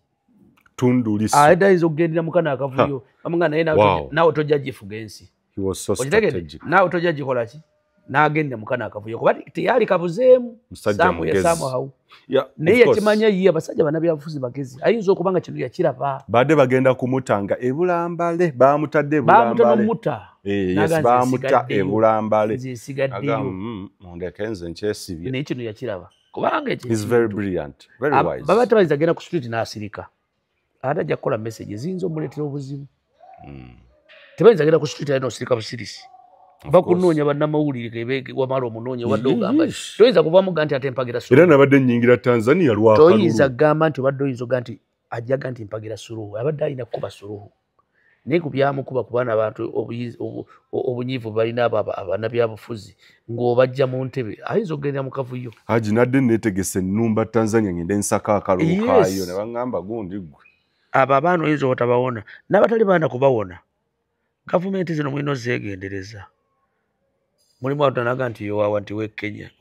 Tundu Lissu ayinza okugendera mukana akavuyo amanga naye nawe tojja gifuga ensi nawe tojja gikola ki n'agenda mukana akavuyo kuba teyali kabuzeemu samu naye yakimanya ye abasajja bannabyabufuzi bagezi ayinza okuba nga kino yakiraba badde bagenda kumutanga ebulambale baamutadde bamuta ebulambale nzisigaddeyo mundeke nze nkyesibye naye kino yakiraba kubanga baba tebayinza genda ku street n'asirika ate ajja kukola message ziyinza omuleetera obuzibu tebayinza genda ku street ali n'osirika busirisi bakunoonya bannamawulire wamala omunoonya wadde ogamba toyinza kuvaamu ga nti ate mpagira Suluhu era nabadde nnyingira Tanzania toyinza gamba nti obadde oyinza oga nti ajjaga nti mpagira Suluhu abadde alina kuba Suluhu naye ku byamukuba ku baana abantu obunyiivu balina abaana byabufuzi ng'obajja mu ntebe ayinza okugenda mu kavuyo. Haji nadde neetegese ennumba Tanzania ngende nsaka akalulu kaayo ne baŋŋamba gundi gwe. Abo abaana oyinza obutabawona n'abatali baana kubawona. Gavumenti zino mulina ozeegendereza. Mulimu atanaga nti yowawa nti we Kenya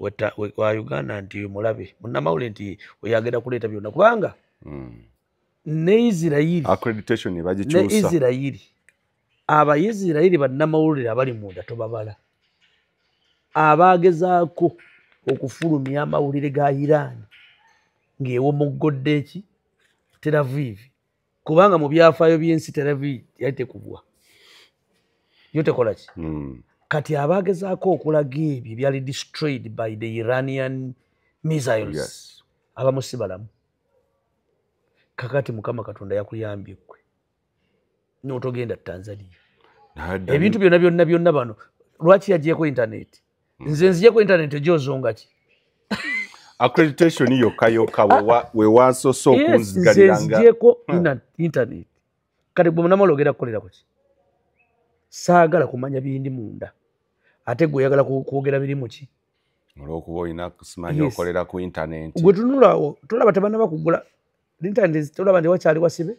wa Uganda nti mulabe munnamawulire nti oyagenda kuleeta byonna kubanga ne Isirayiri accreditation bagikyusa. Ne Isirayiri Abayisirayiri bannamawulire abali munda tobabala. Abaagezaako okufulumya amawulire ga Iran ng'ewomoggodde eki Tel Aviv kubanga mu byafaayo by'ensi Tel Aviv yali tekubwa yo tekola ki. Kati abaagezaako okulaga ebyo byali destroyed by the Iranian missiles abamu si balamu. Kakati Mukama Katonda yakuyambye ggwe n'otogenda Tanzania. Ebintu byonna bano lwaki yagyeko internet? Nze nzijeko internet egyozonga ki? Accreditation yokka we wansoso okunzigaliranga. Nze nzijeko internet. Kati bwe munamala ogenda kukolera ki? Saagala kumanya bindi munda. Ate gwe oyagala kwogera biri mu ki? Olw'okuba olina kusimanya okolera ku internet. Gwe tunulawo tolaba tebannaba kugula internet tolaba nti wakyali wasibe.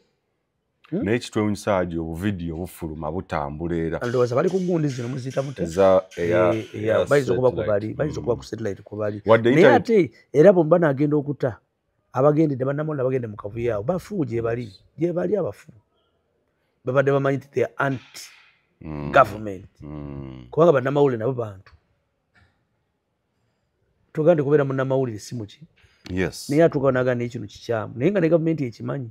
Naye kitwewunyisa Haji obuvidiyo bufuluma butambula era. Ndowooza bali ku gundi zino muziyita mute? Bayinza okuba kubali, bayinza okuba ku satellite kubali. Naye ate era bwe banaagenda okuta abagendedde bannamawulire abagende mu kavuyo awo bafu gye bali abafu. Babadde bamanyi nti they are anti government. Kubanga bannamawulire nabo bantu. Tugande kubeera munnamawulire si muki. Naye atuuka n'agamba n'ekino kikyamu. Naye nga ne gavumenti ekimanyi.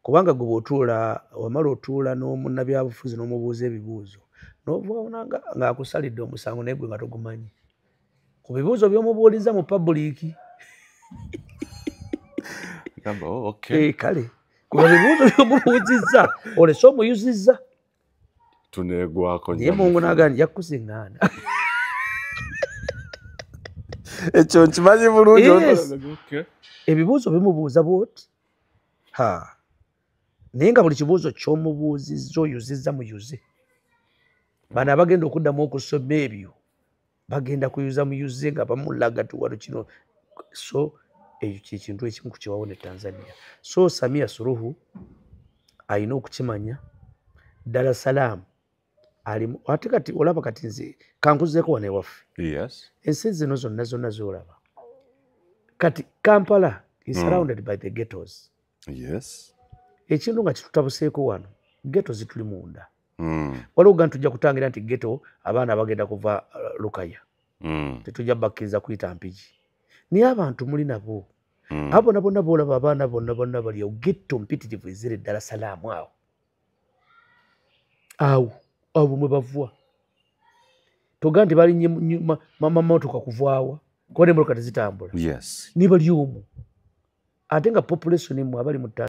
Kubanga gwe bw'otuula wamala otuula n'omunnabyabufuzi n'omubuuza ebibuuzo n'ovaawo ng'akusalidde omusango naye gwe nga togumanyi. Ku bibuuzo by'omubuuliza mu pabuliiki. Kale ku bibuuzo by'omubuuzizza olese omuyuzizza. Tuneegwako naye Mungu n'agamba nti yakusiŋŋaana. Ekyo nkimanyi bulungi. Ebibuuzo bimubuuza bw'oti. Naye nga buli kibuuzo ky'omubuuzizza oyuzizza muyuze. Bano abagenda okuddamu okusoma ebyo bagenda kuyuza muyuze nga bamulaga tuwano kino. So ekyo ky'ekintu ekimu ku kiwawona Tanzania. So Samia Suluhu alina okukimanya. Dar es Salaam alimu ate kati olaba kati nze kankuzeeko wano ewaffe. Ensi zino zonna z'olaba kati Kampala is surrounded by the ghettos. Ekintu nga kitutabuseeko wano ghetto zituli munda. Waliwo gano tujja kutangira nti ghetto abaana bagenda kuva Lukaya. Tetujja bakkiriza kuyita Mpigi. Naye abantu muli nabo. Abo bonna boolaba abaana bonna bali awo ghetto mpitirivu eziri Dar es Salaam awo mwe bavwa. Toga nti bali mamotoka kuvaawa kuba n'emmotoka tezitambula. Ne bali omwo ate nga population emu abali mu